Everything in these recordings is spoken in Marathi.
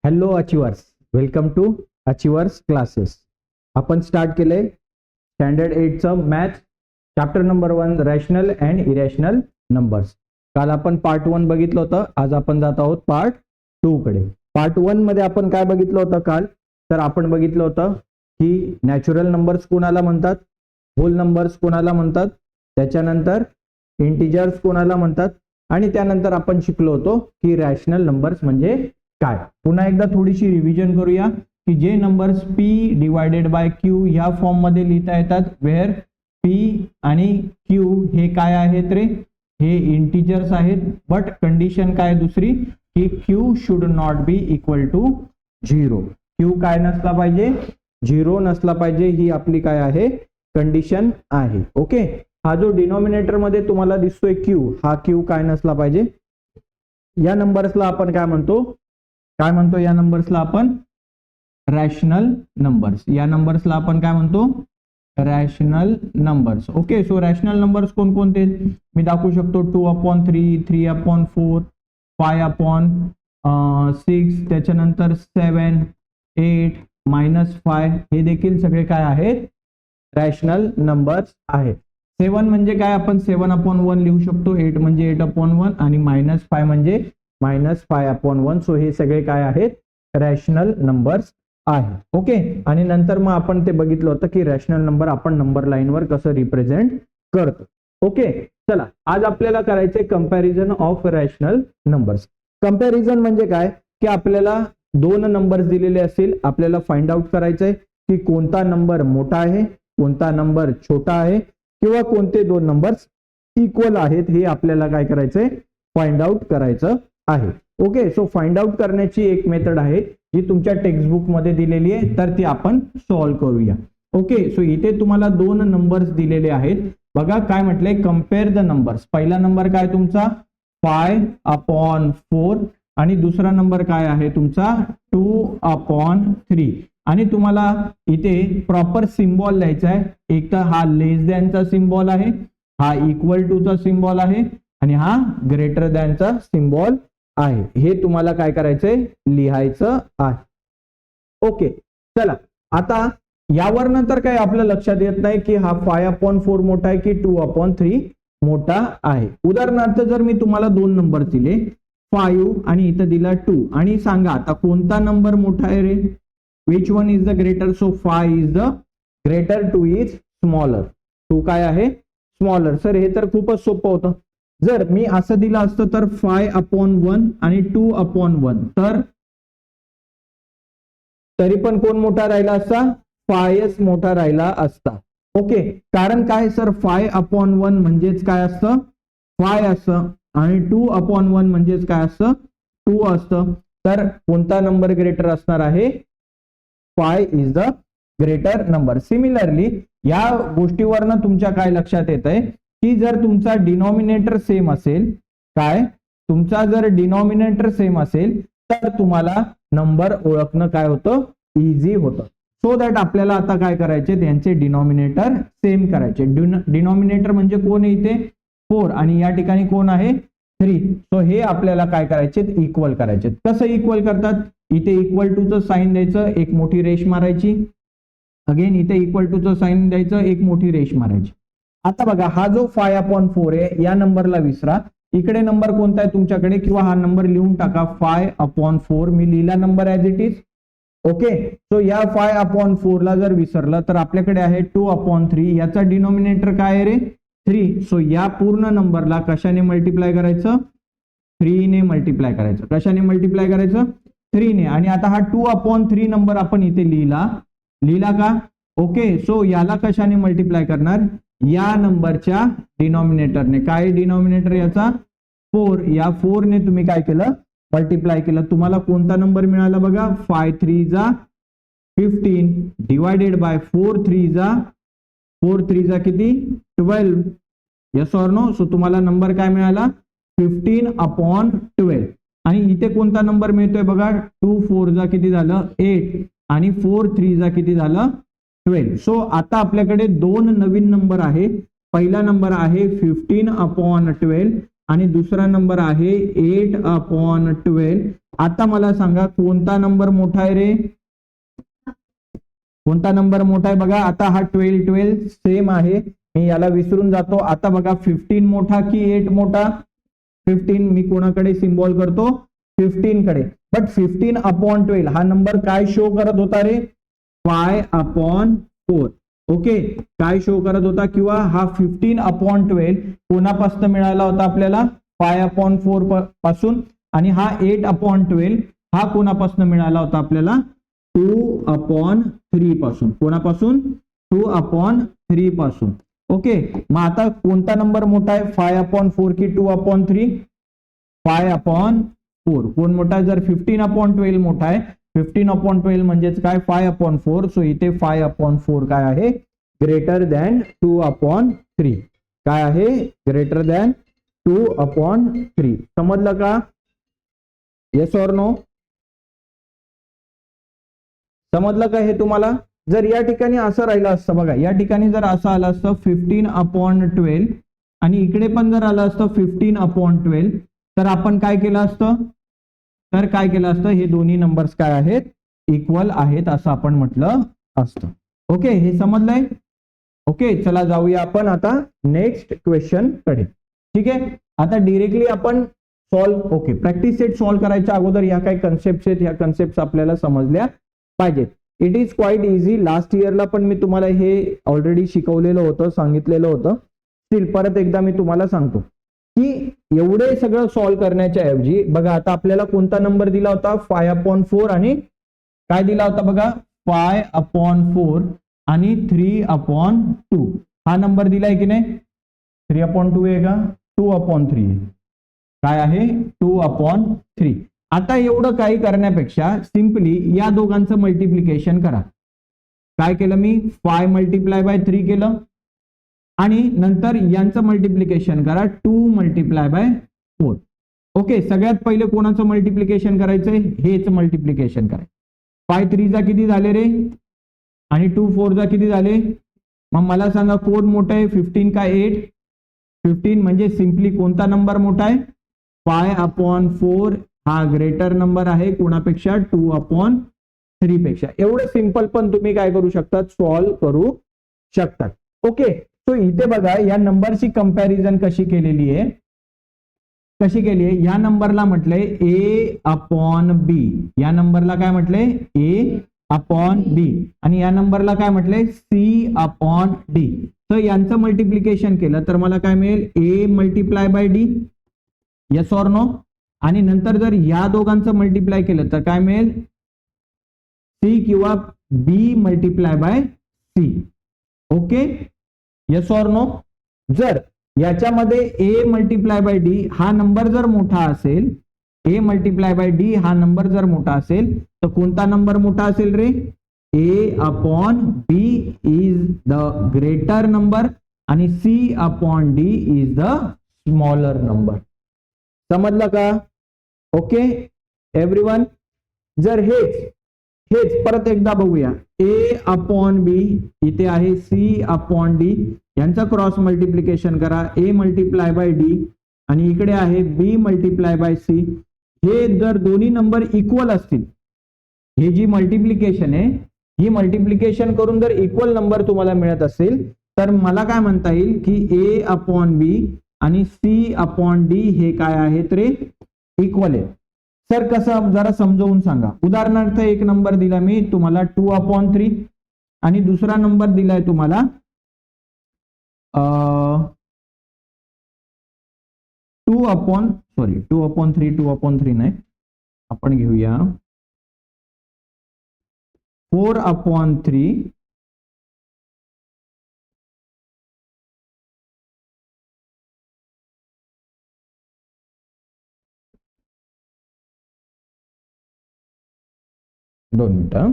Hello achievers, welcome to achievers classes. आपण स्टार्ट केले स्टँडर्ड 8चं math chapter number 1 rational and irrational numbers. काल आपण पार्ट 1 बघितलं होतं. आज आपण जात आहोत पार्ट 2 कडे. पार्ट 1 मध्ये आपण काय बघितलं होतं काल? तर आपण बघितलं होतं की नॅचरल नंबर्स कोणाला म्हणतात, होल नंबर्स कोणाला म्हणतात, त्याच्यानंतर इंटिजर्स कोणाला म्हणतात, आणि त्यानंतर आपण शिकलो होतो की रॅशनल नंबर्स म्हणजे काय. पुन्हा एकदा थोडीशी रिव्हिजन करूया की जे numbers p divided by q या फॉर्म मध्ये लिहिता येतात, वेअर p आणि q हे काय आहेत रे, हे इंटिजर्स आहेत. बट कंडिशन काय दुसरी की q should not be equal to 0. q काय नसला पाहिजे, 0 नसला पाहिजे. ही आपली काय आहे, कंडिशन आहे. ओके, हा जो डिनॉमिनेटर मध्ये तुम्हाला दिसतोय q, हा q काय नसला पाहिजे. या नंबर्सला आपण काय म्हणतो, या नंबर्सला आपण रॅशनल नंबर्स. या नंबर्सला आपण काय म्हणतो, rational numbers. Okay, so rational numbers कोणकोणते मी दाखवू शकतो. 2/3, 3/4, 5/6, त्याच्यानंतर 7, 8, -5 हे देखील सगळे काय आहेत, रॅशनल नंबर्स आहेत. 7 म्हणजे काय, आपण 7/1 लिहू शकतो. 8 म्हणजे 8/1 आणि -5 म्हणजे -5/1. सो हे सगळे काय आहेत, रॅशनल नंबर्स आहेत. ओके, आणि नंतर मग आपण ते बघितलं होतं की रॅशनल नंबर आपण नंबर लाईनवर कसं रिप्रेझेंट करतो. ओके, चला आज आपल्याला करायचे comparison of rational numbers. Comparison म्हणजे काय की आपल्याला दोन नंबर्स दिलेले असतील, आपल्याला फाइंड आउट करायचंय की कोणता नंबर मोठा आहे, कोणता नंबर छोटा आहे, किंवा कोणते दोन नंबर्स इक्वल आहेत, हे आपल्याला काय करायचंय, फाइंड आउट करायचं आहे. ओके, सो फाइंड आउट करण्याची एक मेथड आहे जी तुमच्या टेक्स्टबुक मध्ये दिलेली आहे, तर ती आपण सॉल्व्ह करूया. ओके, सो इथे तुम्हाला दोन नंबर्स दिलेले आहेत. बघा काय म्हटलंय, कम्पेअर द नंबर्स. पहिला नंबर काय तुमचा 5/4 आणि दुसरा नंबर काय आहे तुमचा 2/3. आणि तुम्हाला इथे प्रॉपर सिम्बॉल लिहायचा आहे. एक तर हा लेस दॅनचा सिम्बॉल आहे, हा इक्वल टू चा सिम्बॉल आहे, आणि हा ग्रेटर दॅनचा सिम्बॉल आहे. हे तुम्हाला काय करायचंय, लिहायचं आहे. ओके, चला आता यावर नंतर काय आपल्या लक्षात येत नाही की हा 5/4 मोठा आहे की 2/3 मोठा आहे. उदाहरणार्थ जर मी तुम्हाला दोन नंबर दिले 5 आणि इथं दिला 2, आणि सांगा आता कोणता नंबर मोठा आहे रे, which one is the greater. So 5 is the greater, 2 is smaller. 2 काय आहे, स्मॉलर. सर हे तर खूपच सोपं होतं. जर मी असं दिलं असतं तर 5/1 आणि 2/1, तर तरी पण कोण मोठा राहिला असता, 5 मोठा राहिला असता. ओके, कारण काय सर 5/1 म्हणजेच काय असतं, 5 असतं, आणि 2/1 म्हणजेच काय असतं, 2 असतं. तर कोणता नंबर ग्रेटर असणार आहे, 5 is the greater number. Similarly या गोष्टीवरनं तुमच्या काय लक्षात येत आहे की जर तुमचा डिनॉमिनेटर सेम असेल, काय तुमचा जर डिनॉमिनेटर सेम असेल तर तुम्हाला नंबर ओळखणं काय होतं, इझी होतं. सो दॅट आपल्याला आता काय करायचे, त्यांचे डिनॉमिनेटर सेम करायचे. डिनॉमिनेटर म्हणजे कोण आहे इथे 4, आणि या ठिकाणी कोण आहे 3. सो हे आपल्याला काय करायचे, इक्वल करायचे. कसं इक्वल करतात, इथे इक्वल टू चं साइन द्यायचं, एक मोठी रेष मारायची. अगेन इथे इक्वल टू चं साइन द्यायचं, एक मोठी रेष मारायची. आता बघा हा जो 5/4 आहे या नंबरला विसरा. इकडे नंबर कोणता आहे तुमच्याकडे, किंवा हा नंबर लिहून टाका 5/4. मी लिहिला number as it is. Okay, so या 5/4 ला जर विसरलं तर आपल्याकडे आहे 2/3. याचा डिनॉमिनेटर काय आहे रे, 3. सो या पूर्ण नंबरला कशाने मल्टिप्लाय करायचं, 3 ने मल्टिप्लाय करायचं. कशाने मल्टिप्लाय करायचं, 3 ने. आणि आता हा 2/3 नंबर आपण इथे लिहिला का. ओके, सो याला कशाने मल्टिप्लाय करणार, या नंबरच्या डिनॉमिनेटरने. काय डिनॉमिनेटर याचा 4. या 4 ने तुम्ही काय केलं, मल्टिप्लाय केलं. तुम्हाला कोणता नंबर मिळाला बघा, 5×3 = 15 डिवायडेड बाय 4×3 = किती, 12. Yes or no. सो तुम्हाला नंबर काय मिळाला, 15/12. आणि इथे कोणता नंबर मिळतोय बघा, 2×4 किती झालं, 8, आणि 4×3 किती झालं, 12. सो आता आपल्याकडे दोन नवीन नंबर आहे. पहिला नंबर आहे 15/12 आणि दुसरा नंबर आहे 8/12. आता मला सांगा कोणता नंबर मोठा आहे रे? कोणता नंबर मोठा आहे बघा. आता हा 12 सेम आहे, मी याला विसरून जातो. आता बघा 15 मोठा की 8 मोठा? 15. मी कोणाकडे सिम्बॉल करतो? 15 कडे. बट 15/12 हा नंबर काय शो करत होता रे? 5/4. ओके, काय शो करत होता? किंवा हा 15/12 कोणापासून मिळाला होता आपल्याला? 5/4 पासून. आणि हा 8/12 हा कोणापासून मिळाला होता आपल्याला? 2/3 पासून. कोणापासून? 2/3 पासून. ओके, मग आता कोणता नंबर मोठा आहे? 5/4 की 2/3? 5/4. कोण मोठा आहे? जर 15/12 मोठा आहे, 15/12 म्हणजेच काय? 5/4. सो इथे 5/4 काय आहे? Greater than 2/3. काय आहे? Greater than 2/3. समजलं का? Yes or no? समजलं का हे तुम्हाला? जर या ठिकाणी असं राहिलं असतं बघा, या ठिकाणी जर असं आलं असतं 15/12 आणि इकडे पण जर आलं असतं 15/12, तर आपण काय केलं असतं? तर काय केलं असतं? हे दोन्ही नंबर्स काय आहेत? इक्वल आहेत असं आपण म्हटलं असतं. ओके, हे समजलंय? ओके, चला जाऊया आपण आता नेक्स्ट क्वेश्चन कडे. ठीक आहे, आता डिरेक्टली आपण solve. Okay, practice set solve करायच्या अगोदर या काही कन्सेप्ट आहेत, ह्या कन्सेप्ट आपल्याला समजल्या पाहिजेत. It is quite easy. Last इयरला पण मी तुम्हाला हे ऑलरेडी शिकवलेलं होतं, सांगितलेलं होतं. स्टील परत एकदा मी तुम्हाला सांगतो की एवढे सगळं सॉल्व करण्याच्या ऐवजी बघा, आता आपल्याला कोणता नंबर दिला होता? 5/4 आणि काय दिला होता बघा? 5/4 आणि 3/2. हा नंबर दिलाय की नाही? 3/2 आहे का? 2/3 आहे. काय आहे? 2/3. आता एवढं काही करण्यापेक्षा सिंपली या दोघांचं मल्टिप्लिकेशन करा. काय केलं मी? 5 × 3 केलं आणि नंतर यांचं मल्टिप्लिकेशन करा 2 × 4. ओके, सगळ्यात पहिले कोणाचं मल्टिप्लिकेशन करायचंय? हेच मल्टिप्लिकेशन करायचं. 5 3 किती झाले रे? आणि 2 4 किती झाले? मग मला सांगा कोण मोठं आहे? 15 का 8? 15. म्हणजे सिंपली कोणता नंबर मोठा आहे? 5/4 हा ग्रेटर नंबर आहे कोणापेक्षा? 2/3 पेक्षा. एवढं सिंपल पण तुम्ही काय करू शकतात? सॉल्व करू शकतात. ओके, सो इथे बघा या नंबरची कंपॅरिझन कशी केलेली आहे? कशी केली आहे? या नंबरला म्हटलंय A/B. या नंबरला काय म्हटलंय? A/B. आणि या नंबरला काय म्हटलंय? C/D. तर यांचं मल्टिप्लिकेशन केलं तर मला काय मिळेल? A × D. Yes or no? आणि नंतर जर या दोघांचं मल्टिप्लाय केलं तर काय मिळेल? C किंवा B × C. Okay, yes or no? जर याच्यामध्ये A × D हा नंबर जर मोठा असेल, A × D हा नंबर जर मोठा असेल तर कोणता नंबर मोठा असेल रे? A/B is the greater number आणि C/D is the smaller number. समजलं का? Okay everyone. जर हेच परत एकदा बघूया. A/B इथे आहे C/D. यांचा क्रॉस मल्टिप्लिकेशन करा. A × D आणि इकडे आहे B × C. हे जर दोन्ही नंबर इक्वल असतील, हे जी मल्टिप्लिकेशन आहे ही मल्टिप्लिकेशन करून जर इक्वल नंबर तुम्हाला मिळत असेल तर मला काय म्हणता येईल की A/B आणि C/D हे काय आहेत रे? इक्वल आहे. सर कसं? जरा समजावून सांगा. उदाहरणार्थ एक नंबर दिला मी तुम्हाला 2/3 आणि दुसरा नंबर दिलाय तुम्हाला 2/3 नाही, आपण घेऊया 4/3 2 मिनिटं.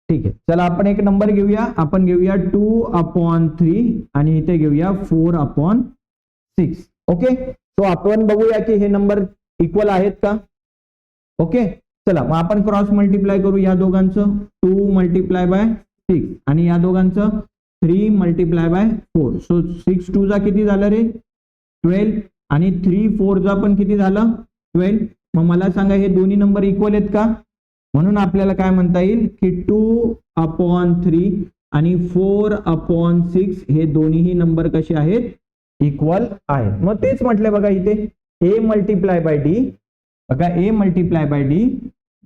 ठीक आहे, चला आपण एक नंबर घेऊया. आपण घेऊया 2/3 आणि इथे घेऊया 4/6. ओके, सो आपण बघूया की हे नंबर इक्वल आहेत का? ओके, चला मग आपण क्रॉस मल्टिप्लाय करू या दोघांचं. 2 × 6 आणि या दोघांचं 3 × 4. सो 6 2 किती झालं रे? 12 आणि 3 4 चा पण किती झालं 12. मग मला सांगा हे दोन्ही नंबर इक्वल आहेत का? म्हणून आपल्याला काय म्हणता येईल की 2/3 आणि 4/6 हे दोन्हीही नंबर कसे आहेत इक्वल आहेत. मग तेच म्हटले बघा इथे a मल्टिप्लाय बाय डी, बघा a मल्टिप्लाय बाय डी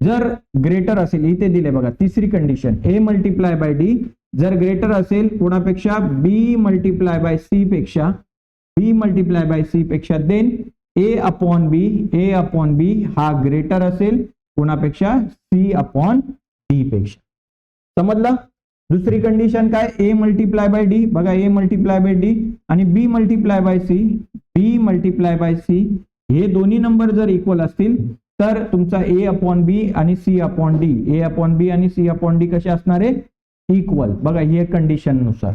जर ग्रेटर असेल, इथे दिले बघा तिसरी condition a multiply by D जर ग्रेटर असेल कोणापेक्षा b मल्टिप्लाय बाय सी पेक्षा, b मल्टिप्लाय बाय सी पेक्षा, देन a/b हा ग्रेटर असेल कोणापेक्षा c/d पेक्षा. समजलं? दुसरी कंडिशन काय a मल्टिप्लाय बाय डी, बघा a मल्टिप्लाय बाय डी आणि b मल्टिप्लाय बाय सी हे दोन्ही नंबर जर इक्वल असतील तर तुमचा a/b आणि c/d कसे असणार आहे इक्वल. बघा हे कंडिशन नुसार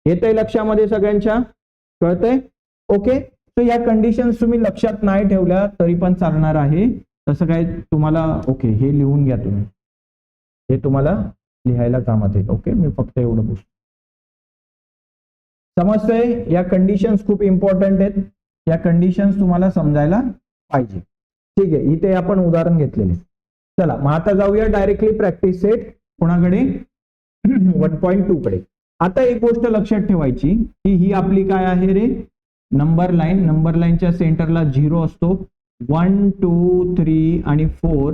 येतंय लक्षामध्ये सगळ्यांच्या, कळतंय? ओके, तर या कंडिशन तुम्ही लक्षात नाही ठेवल्या तरी पण चालणार आहे, तसं काय तुम्हाला ओके हे लिहून घ्या तुम्ही, हे तुम्हाला लिहायला कामात येईल. ओके, मी फक्त एवढं बोलतो. समजतंय? या कंडिशन्स खूप इम्पॉर्टंट आहेत, या कंडिशन्स तुम्हाला समजायला पाहिजे. ठीक आहे, इथे आपण उदाहरण घेतलेले. चला मग आता जाऊया डायरेक्टली प्रॅक्टिस सेट कोणाकडे 1.2 कडे. आता एक गोष्ट लक्षात ठेवायची की ही आपली काय आहे रे नंबर लाईन, नंबर लाईनच्या सेंटरला 0 असतो. 1 2 3 आणि 4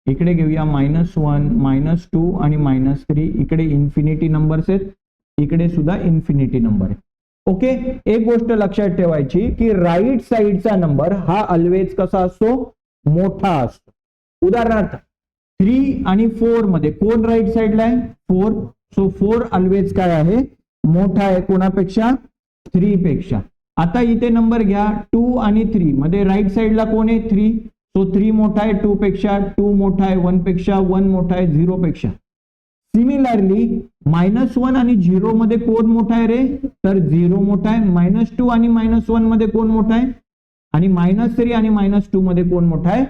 इकडे घेऊया -1 -2 आणि -3, इकडे इन्फिनिटी नंबर्स आहेत, इकडे सुद्धा इन्फिनिटी नंबर आहे. ओके, एक गोष्ट लक्षात ठेवायची की राईट साइडचा नंबर हा ऑलवेज कसा असतो मोठा असतो. उदाहरणार्थ 3 आणि 4 मध्ये कोण राईट साइडला आहे 4, सो 4 ऑलवेज काय आहे मोठा आहे कोणापेक्षा 3 पेक्षा. आता इथे नंबर घ्या 2 आणि 3 मध्ये राईट साइडला कोण आहे 3, सो 3 मोठा आहे 2 पेक्षा, 2 मोठा आहे 1 पेक्षा, 1 मोठा आहे 0 पेक्षा. सिमिलरली -1 आणि 0 मध्ये कोण मोठा आहे रे तर 0 मोठा आहे. -2 आणि -1 मध्ये कोण मोठा आहे आणि -3 आणि -2 मध्ये कोण मोठा आहे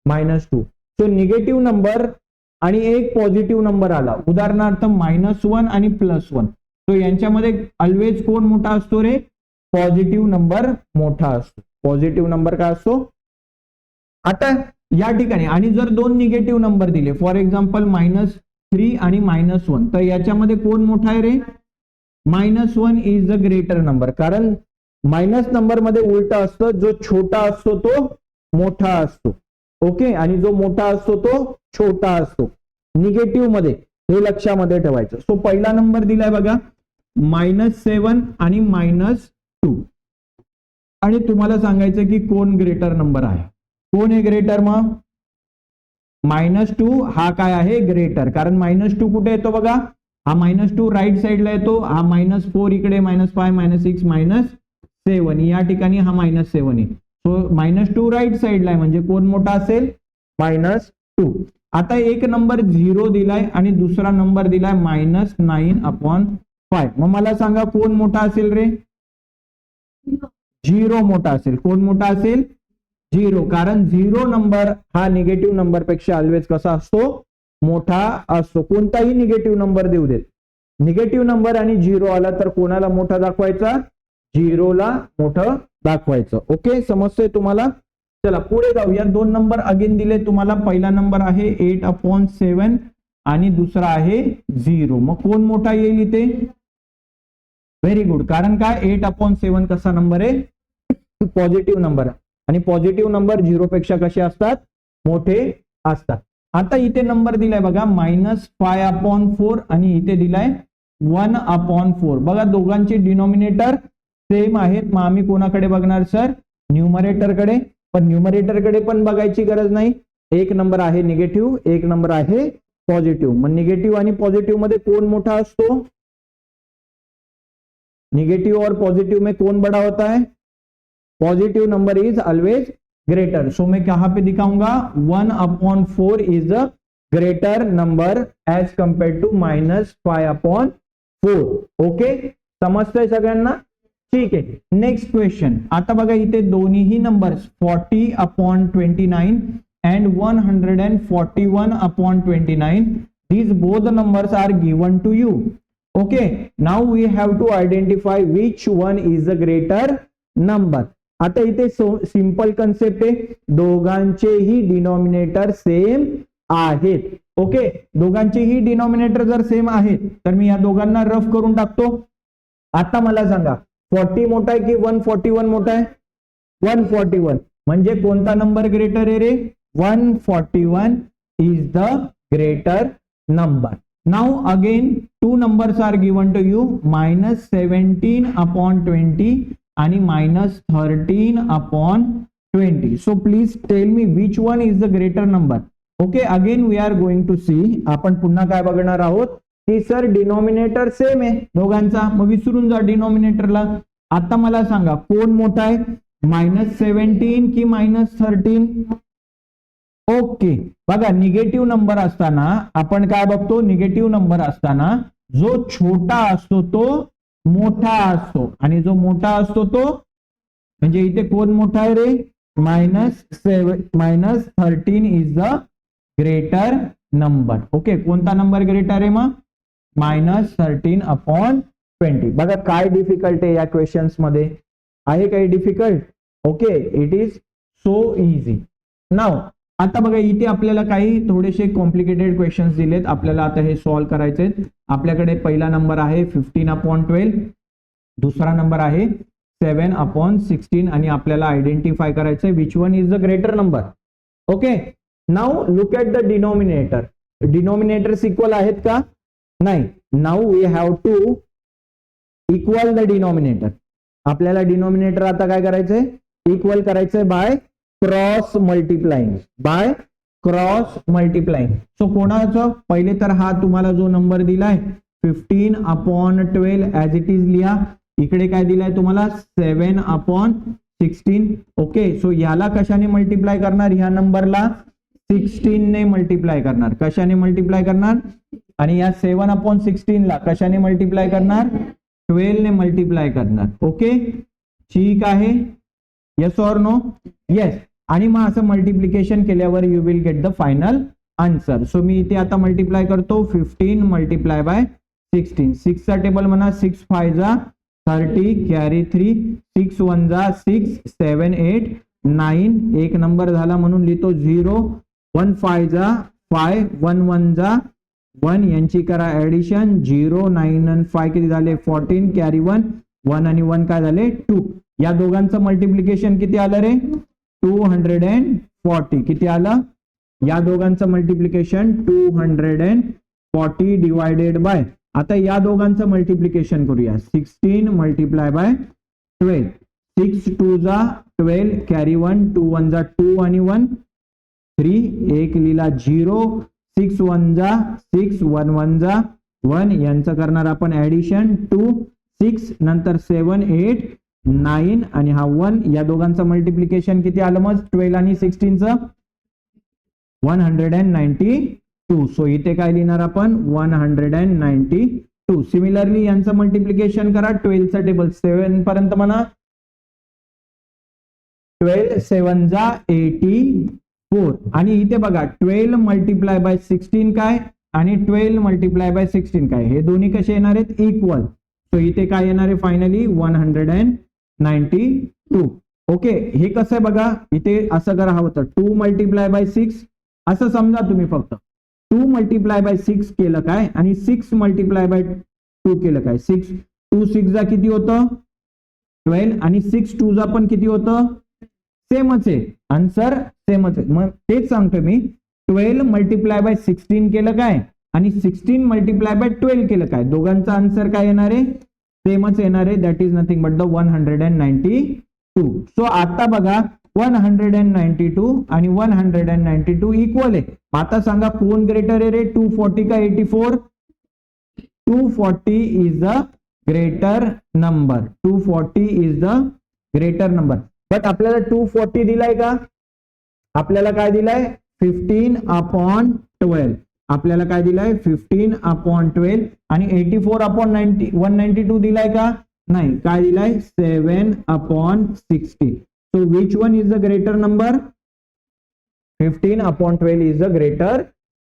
-2. सो निगेटिव्ह नंबर आणि एक पॉझिटिव्ह नंबर आला, उदाहरणार्थ -1 आणि +1, सो यांच्यामध्ये ऑलवेज कोण मोठा असतो रे पॉझिटिव्ह नंबर मोठा असतो. पॉझिटिव्ह नंबर काय असतो. आता या ठिकाणी आणि जर दोन निगेटिव्ह नंबर दिले फॉर एक्झाम्पल -3 आणि -1 तर याच्यामध्ये कोण मोठा आहे रे -1 इज द ग्रेटर नंबर, कारण मायनस नंबर मध्ये उलटा असतं, जो छोटा असतो तो मोठा असतो. ओके, आणि जो मोठा असतो तो छोटा असतो निगेटिव्ह मध्ये, हे लक्षामध्ये ठेवायचं. सो पहिला नंबर दिलाय बघा -7 आणि -2 आणि तुम्हाला सांगायचं की कोण ग्रेटर नंबर आहे. कोण आहे ग्रेटर मग -2 हा काय आहे ग्रेटर, कारण -2 कुठे येतो बघा हा -2 राईट साइडला येतो, हा -4 इकडे -5 -6 -7 या ठिकाणी हा -7 आहे. सो -2 राईट साइडला आहे म्हणजे कोण मोठा असेल -2. आता एक नंबर 0 दिलाय आणि दुसरा नंबर दिलाय -9/5. मग मला सांगा कोण मोठा असेल रे 0 मोठा असेल. कोण मोठा असेल 0, कारण 0 नंबर हा निगेटिव्ह नंबर पेक्षा ऑलवेज कसा असतो मोठा असतो. कोणताही निगेटिव्ह नंबर देऊ देत, निगेटिव्ह नंबर आणि 0 आला तर कोणाला मोठा दाखवायचा 0 ला मोठं दाखवायचं. ओके, समजतंय तुम्हाला? चला पुढे जाऊया. दोन नंबर अगेन दिले तुम्हाला, पहिला नंबर आहे 8/7 आणि दुसरा आहे 0. मग कोण मोठा येईल इथे व्हेरी गुड, कारण काय 8/7 कसा नंबर आहे पॉझिटिव्ह नंबर आहे आणि पॉझिटिव्ह नंबर 0 पेक्षा कसे असतात मोठे असतात. आता इथे नंबर दिलाय बघा -5/4 आणि इथे दिलाय 1/4. बघा दोघांचे डिनॉमिनेटर सेम आहेत, मग आम्ही कोणाकडे बघणार सर न्यूमरेटर कडे. पण न्यूमरेटर कडे पण बघायची गरज नाही, एक नंबर आहे निगेटिव्ह, एक नंबर आहे पॉझिटिव्ह. मग निगेटिव्ह आणि पॉझिटिव्ह मध्ये कोण मोठा असतो, निगेटिव्ह और पॉझिटिव्ह में कौन बड़ा होता है positive number is always greater. So मैं कहां पे दिखाऊंगा 1/4 is the greater number as compare to -5/4. Okay, समजतंय सगळ्यांना? ठीक आहे, नेक्स्ट क्वेश्चन. आता बघा इथे दोन्हीही numbers 40/29 and 141/29. These both numbers are given to you. Okay, now we have to identify which one is the greater number. आता इथे सिंपल कन्सेप्ट आहे, दोघांचेही डिनॉमिनेटर सेम आहेत. ओके, दोघांचेही डिनॉमिनेटर जर सेम आहेत तर मी या दोघांना रफ करून टाकतो. आता मला सांगा 40 मोठा आहे की 141 मोठा आहे? 141. म्हणजे कोणता नंबर ग्रेटर आहे रे? 141 is the greater number. Now again two numbers are given to you, -17/20 आणि -13/20. So please tell me which one is the greater number. Okay, again we are going to see. आपण पुन्हा काय बघणार आहोत की सर डिनॉमिनेटर सेम आहे दोघांचा, मग विसरून जा डिनॉमिनेटरला. आता मला सांगा कोण मोठा आहे, -17 की -13? ओके, बघा निगेटिव्ह नंबर असताना आपण काय बघतो, निगेटिव्ह नंबर असताना जो छोटा असतो तो मोठा असतो, आणि जो मोठा असतो तो म्हणजे इथे कोण मोठा आहे रे? -13 is the greater number. Okay, कोणता नंबर ग्रेटर आहे मग? -13/20. बघा काय डिफिकल्ट आहे या क्वेश्चन्स मध्ये, आहे काही difficult? Okay, it is so easy. नाव आता बघा इथे आपल्याला काही थोडेसे कॉम्प्लिकेटेड क्वेश्चन्स दिलेत, आपल्याला आता हे सॉल्व्ह करायचे आहेत. आपल्याकडे पहिला नंबर आहे 15/12, दुसरा नंबर आहे 7/16 आणि आपल्याला आयडेंटिफाय करायचंय which one is the greater number. Okay, now look at the denominator. Denominators equal आहेत का? नाही. Now we have to equal the denominator. आपल्याला डिनॉमिनेटर आता काय करायचंय? इक्वल करायचंय by cross multiplying. By cross multiplying. So कोणाचं? पहिले तर हा तुम्हाला जो नंबर दिलाय 15/12 ऍज इट इज लिहा. इकडे काय दिलाय तुम्हाला? 7/16. ओके, सो याला कशाने मल्टिप्लाय करणार? ह्या नंबरला 16 ने मल्टिप्लाय करणार. कशाने मल्टिप्लाय करणार? आणि या 7/16 ला कशाने मल्टिप्लाय करणार? 12 ने मल्टिप्लाय करणार. ओके, ठीक आहे. Yes or no? येस. आणि मग असं मल्टिप्लिकेशन केल्यावर you will get the final answer. So मी इथे आता मल्टिप्लाय करतो 15 मल्टिप्लाय बाय 16. 6 चा टेबल म्हणा, 6 5 जा 30 कॅरी 3, 6 1 जा 6, 7 8 9. एक नंबर झाला म्हणून लिहितो 0. 1 5 जा 5, 1 1 जा 1. यांची करा ऍडिशन. 0 9 आणि 5 किती झाले? 14 कॅरी 1, 1 आणि 1 काय झाले? 2. या दोघांचं मल्टिप्लिकेशन किती आलं रे? 240. किती आलं? या दोघांचं मल्टिप्लिकेशन 240 डिवायडेड बाय, आता या दोघांचं मल्टिप्लिकेशन करूया 16 मल्टिप्लाय बाय 12. 6 2 जा 12 कॅरी 1, 2 1 जा 2 आणि 1 3. एक लिहिला 0. 6 1 जा 6, 1 1 जा 1. यांचं करणार आपण ऍडिशन 2 6 नंतर 7 8 9 आणि हा 1. या दोघांचं मल्टिप्लिकेशन किती आलं मग 12 आणि 16चं? 192. सो इथे काय लिहिणार आपण? 192. सिमिलरली यांचं मल्टिप्लिकेशन करा 12 चा टेबल 7 पर्यंत म्हणा. 12 7 जा 84. आणि इथे बघा 12 मल्टिप्लाय बाय 16 काय आणि 12 मल्टिप्लाय बाय 16 काय, हे दोन्ही कसे येणार आहेत? इक्वल. सो इथे काय येणार आहे फायनली? 192. ओके, हे कसं आहे बघा, इथे असं करा हवं तर 2 मल्टिप्लाय बाय 6 असं समजा तुम्ही. फक्त 2 मल्टिप्लाय बाय 6 केलं काय आणि 6 मल्टिप्लाय बाय 2 केलं काय? 6 2 6 जा किती होतं? 12 आणि 6 2 जा पण किती होतं? सेमच आहे. आन्सर सेमच आहे. मग तेच सांगतो मी, 12 मल्टिप्लाय बाय 16 केलं काय आणि 16 मल्टिप्लाय बाय 12 केलं काय, दोघांचं आन्सर काय येणार आहे? सेमच येणार आहे. That is nothing but the 192. So आता बघा 192 आणि 192 इक्वल आहे. आता सांगा कोण ग्रेटर आहे रे? 240 का 84? 240 is the greater number. 240 is the greater number. But आपल्याला 240 दिलाय का? आपल्याला काय दिलाय? 15/12. आपल्याला काय दिलाय? 15/12. आणि 84/192 दिलाय का? नाही. काय दिलाय? 7/60. So which one is the greater number? 15/12 is the greater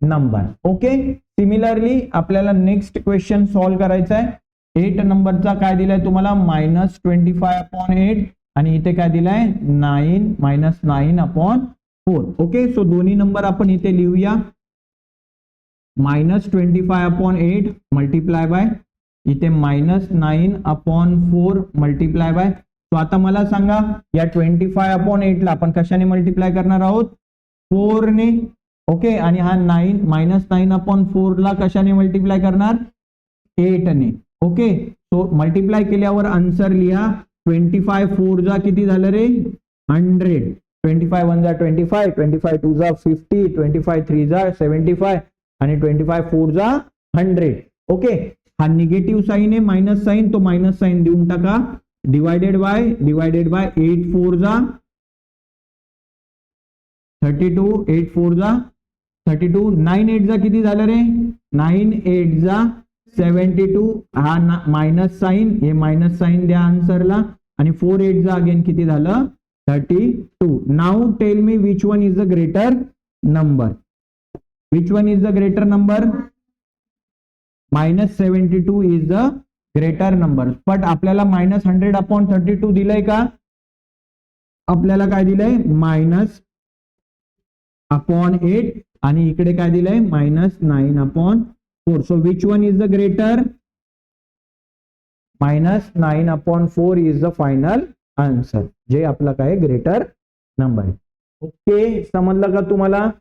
number. Okay. Similarly आपल्याला नेक्स्ट क्वेश्चन सॉल्व्ह करायचा आहे. 8 नंबरचा काय दिलाय तुम्हाला? -25/8 आणि इथे काय दिलाय 9 मायनस 9/4. ओके, सो दोन्ही नंबर आपण इथे लिहूया. -25/8 मल्टिप्लाय बाय इथे -9/4 मल्टिप्लाय बाय. तो आता मला सांगा या 25/8 ला आपण कशाने मल्टिप्लाय करणार आहोत? 4 ने. ओके, आणि हा -9/4 ला कशाने मल्टिप्लाय करणार? 8 ने. ओके, सो मल्टिप्लाय केल्यावर आन्सर लिहा. 25 4 जा किती झालं रे? 100. 25 1 जा 25, 25 2 जा 50, 25 3 जा 75 आणि 25 4 जा 100. ओके, हा निगेटिव्ह साईन आहे, मायनस साईन, तो मायनस साईन देऊन टाका. डिवायडेड बाय 8 4 जा 32, 8 4 जा 32, 9 8 जा किती झालं रे? 9 8 जा 72. हा मायनस साईन, हे मायनस साईन द्या आन्सरला. आणि 4 8 जा अगेन किती झालं? 32. Now tell me which one is the greater number? Which one is the greater number? -72 is the greater number. But आपल्याला -100/32 दिलंय का? आपल्याला काय दिलंय? -/8 आणि इकडे काय दिलंय? -9/4. So which one is the greater? -9/4 is the final answer, जे आपला काय ग्रेटर नंबर आहे. ओके, समजलं का तुम्हाला?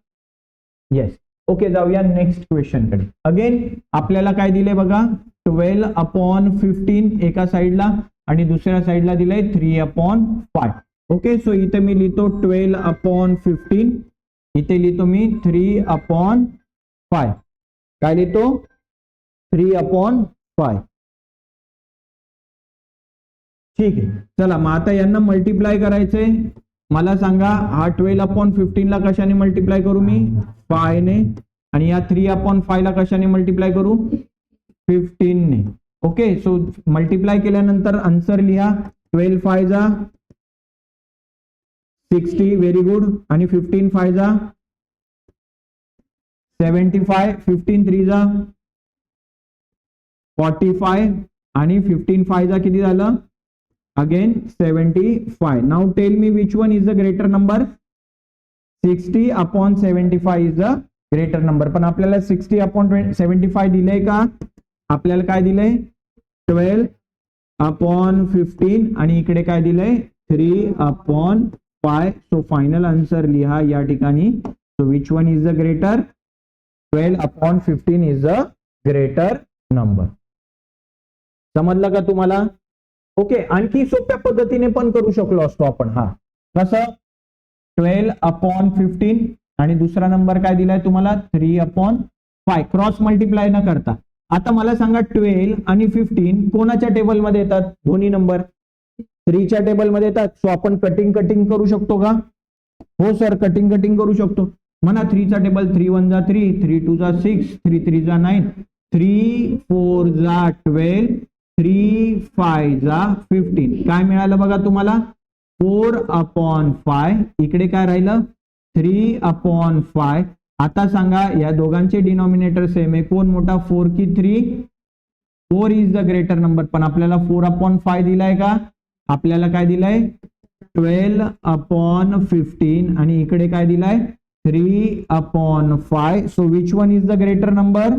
येस. ओके, जाऊया नेक्स्ट क्वेश्चन कडे. अगेन आपल्याला काय दिले बघा? 12/15 एका साईडला आणि दुसऱ्या साईडला दिलंय 3/5. ओके, सो इथे मी लिहितो 12/15, इथे लिहितो मी 3/5. काय लिहितो? 3/5. ठीक आहे, चला मग आता यांना मल्टिप्लाय करायचंय. मला सांगा हा 12/15 ला कशाने मल्टिप्लाय करू मी? 5 ने. आणि या 3/5 ला कशाने मल्टिप्लाय करू? 15 ने. ओके, सो मल्टिप्लाय केल्यानंतर आन्सर लिहा. 12 5 जा 60, व्हेरी गुड. आणि 15 5 जा 75, 15 3 जा 45 आणि 15 5 जा किती झालं? Again 75. Now tell me which one is the greater number? 60/75 is the greater number. पण आपल्याला 60/75 दिलंय का? आपल्याला काय दिलंय? 12/15 आणि इकडे काय दिलंय? 3/5. सो फायनल आन्सर लिहा या ठिकाणी. So which one is the greater? 12/15 is the greater number. समजलं का तुम्हाला? ओके, आणखी सोप्या पद्धतीने पण करू शकलो असतो आपण. हा कसं? 12/15 आणि दुसरा नंबर काय दिलाय तुम्हाला? 3/5. क्रॉस मल्टिप्लाय न करता. आता मला सांगा 12 आणि 15 कोणाच्या टेबलमध्ये येतात? दोन्ही नंबर 3 च्या टेबलमध्ये येतात. सो आपण कटिंग करू शकतो का? हो सर, कटिंग करू शकतो. म्हणा 3 चा टेबल 3 1 जा 3, 3 2 जा 6, 3 3 जा 9, 3 4 जा 12, 3 5 जा 15. काय मिळालं बघा तुम्हाला? 4/5. इकडे काय राहिलं? 3/5. आता सांगा या दोघांचे डिनॉमिनेटर सेम आहे. कोण मोठा? 4 की 3? 4 इज द ग्रेटर नंबर. पण आपल्याला 4/5 दिलाय का? आपल्याला काय दिलाय? 12/15 आणि इकडे काय दिलाय? 3/5. So which one is the greater number?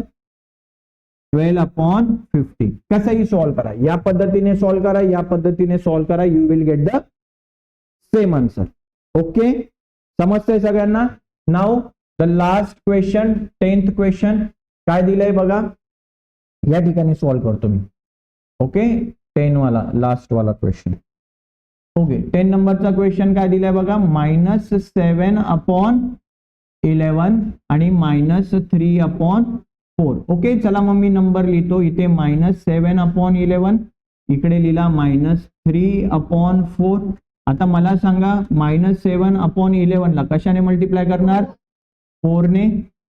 12/15. कसंही सॉल्व करा, या पद्धतीने सॉल्व करा, या पद्धतीने सॉल्व करा, you will get the same answer. Okay, समजतंय सगळ्यांना? Now the last question, 10th question काय दिलंय बघा. या ठिकाणी सॉल्व करतो मी. ओके, 10 वाला लास्ट वाला क्वेश्चन. ओके, 10 नंबरचा क्वेश्चन काय दिलाय बघा. -7/11 आणि -3/4. ओके, चला मग मी नंबर लिहितो. इथे -7/11, इकडे लिहिला -3/4. आता मला सांगा -7/11 ला कशाने मल्टिप्लाय करणार? 4 ने.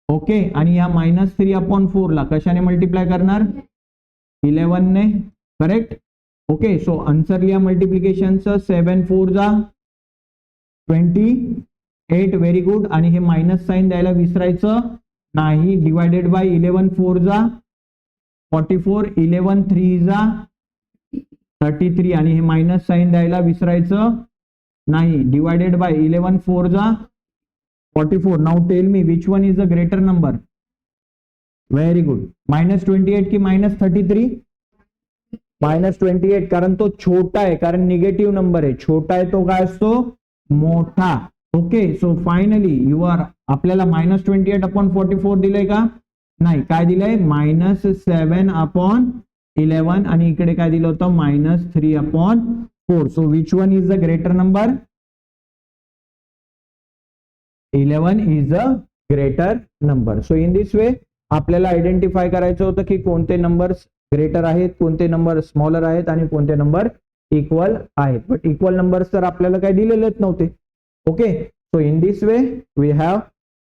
ओके, आणि या -3/4 ला कशाने मल्टिप्लाय करणार? 11 ने. करेक्ट. ओके, सो आन्सर लिहा मल्टिप्लिकेशनचं. 7 4 जा 28, व्हेरी गुड. आणि हे मायनस साइन द्यायला विसरायचं नाही. डिवायडेड बाय 11 4 जा 44, 11 3 जा 33 आणि हे मायनस साइन द्यायला विसरायचं नाही. डिवायडेड बाय 11 4 जा 44. Now tell me which one is the greater number. Very good. -28 की -33? -28, कारण तो छोटा आहे, कारण निगेटिव्ह नंबर आहे. छोटा आहे तो काय असतो? मोठा. Okay, so finally you are, आपल्याला -28/44 दिलंय का? नाही. काय दिलंय? -7/11 आणि इकडे काय दिलं होतं? -3/4. So which one is the greater number? 11 is a greater number. So in this वे आपल्याला आयडेंटिफाय करायचं होतं की कोणते नंबर्स ग्रेटर आहेत, कोणते नंबर स्मॉलर आहेत आणि कोणते नंबर इक्वल आहेत. बट इक्वल नंबर्स तर आपल्याला काही दिलेलेच नव्हते. Okay, so in this way we have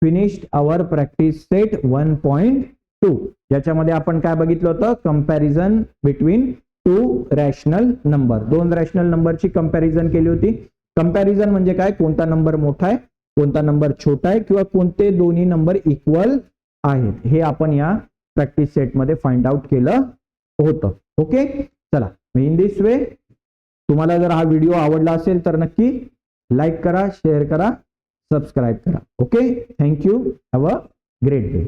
finished our practice set 1.2, ज्याच्यामध्ये आपण काय बघितलं होतं? Comparison between two rational number. दोन रॅशनल नंबरची कंपॅरिझन केली होती. कंपॅरिझन म्हणजे काय? कोणता नंबर मोठा आहे, कोणता नंबर छोटा आहे, किंवा कोणते दोन्ही नंबर इक्वल आहेत, हे आपण या प्रॅक्टिस सेट मध्ये फाइंड आउट केलं होतं. ओके, चला. इन दिस वे तुम्हाला जर हा व्हिडिओ आवडला असेल तर नक्की लाईक करा, शेअर करा, सबस्क्राईब करा. Okay, thank you. Have a great day.